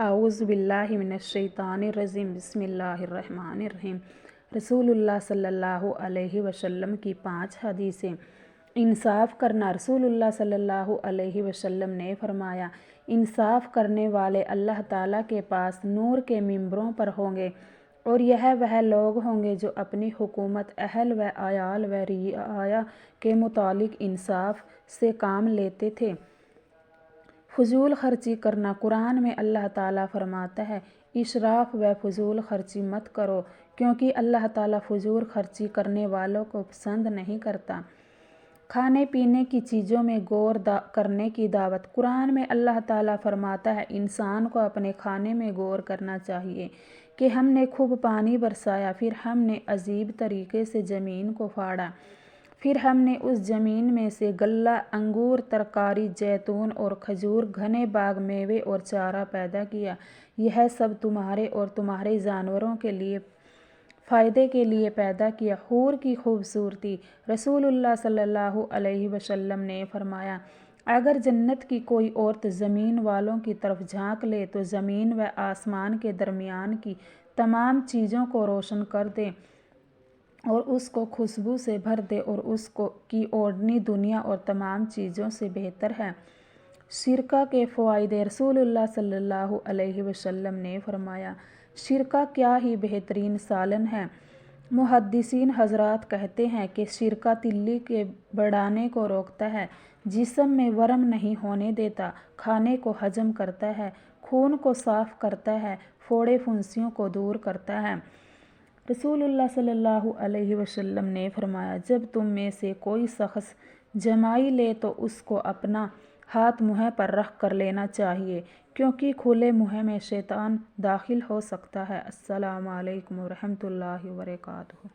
اعوذ باللہ من الشیطان الرجیم بسم اللہ الرحمن الرحیم۔ رسول اللہ صلی اللہ علیہ وسلم کی 5 حدیثیں۔ انصاف کرنا۔ رسول اللہ صلی اللہ علیہ وسلم نے فرمایا، انصاف کرنے والے اللہ تعالیٰ کے پاس نور کے ممبروں پر ہوں گے، اور یہ وہ لوگ ہوں گے جو اپنی حکومت، اہل و عیال و رعایا کے متعلق انصاف سے کام لیتے تھے۔ فضول خرچی کرنا۔ قرآن میں اللہ تعالیٰ فرماتا ہے، اسراف و فضول خرچی مت کرو، کیونکہ اللہ تعالیٰ فضول خرچی کرنے والوں کو پسند نہیں کرتا۔ کھانے پینے کی چیزوں میں غور کرنے کی دعوت۔ قرآن میں اللہ تعالیٰ فرماتا ہے، انسان کو اپنے کھانے میں غور کرنا چاہیے کہ ہم نے خوب پانی برسایا، پھر ہم نے عجیب طریقے سے زمین کو پھاڑا، پھر ہم نے اس زمین میں سے غلہ، انگور، ترکاری، زیتون اور کھجور، گھنے باغ، میوے اور چارہ پیدا کیا۔ یہ سب تمہارے اور تمہارے جانوروں کے لیے فائدے کے لیے پیدا کیا۔ حور کی خوبصورتی۔ رسول اللہ صلی اللہ علیہ وسلم نے فرمایا، اگر جنت کی کوئی عورت زمین والوں کی طرف جھانک لے تو زمین و آسمان کے درمیان کی تمام چیزوں کو روشن کر دے اور اس کو خوشبو سے بھر دے، اور اس کی اوڑھنی دنیا اور تمام چیزوں سے بہتر ہے۔ سرکہ کے فوائد۔ رسول اللہ صلی اللہ علیہ وسلم نے فرمایا، سرکہ کیا ہی بہترین سالن ہے۔ محدثین حضرات کہتے ہیں کہ سرکہ تلی کے بڑھانے کو روکتا ہے، جسم میں ورم نہیں ہونے دیتا، کھانے کو ہضم کرتا ہے، خون کو صاف کرتا ہے، پھوڑے پھنسیوں کو دور کرتا ہے۔ رسول اللہ صلی اللہ علیہ وسلم نے فرمایا، جب تم میں سے کوئی شخص جمائی لے تو اس کو اپنا ہاتھ منہ پر رکھ کر لینا چاہیے، کیونکہ کھلے منہ میں شیطان داخل ہو سکتا ہے۔ السلام علیکم ورحمۃ اللہ وبرکاتہ۔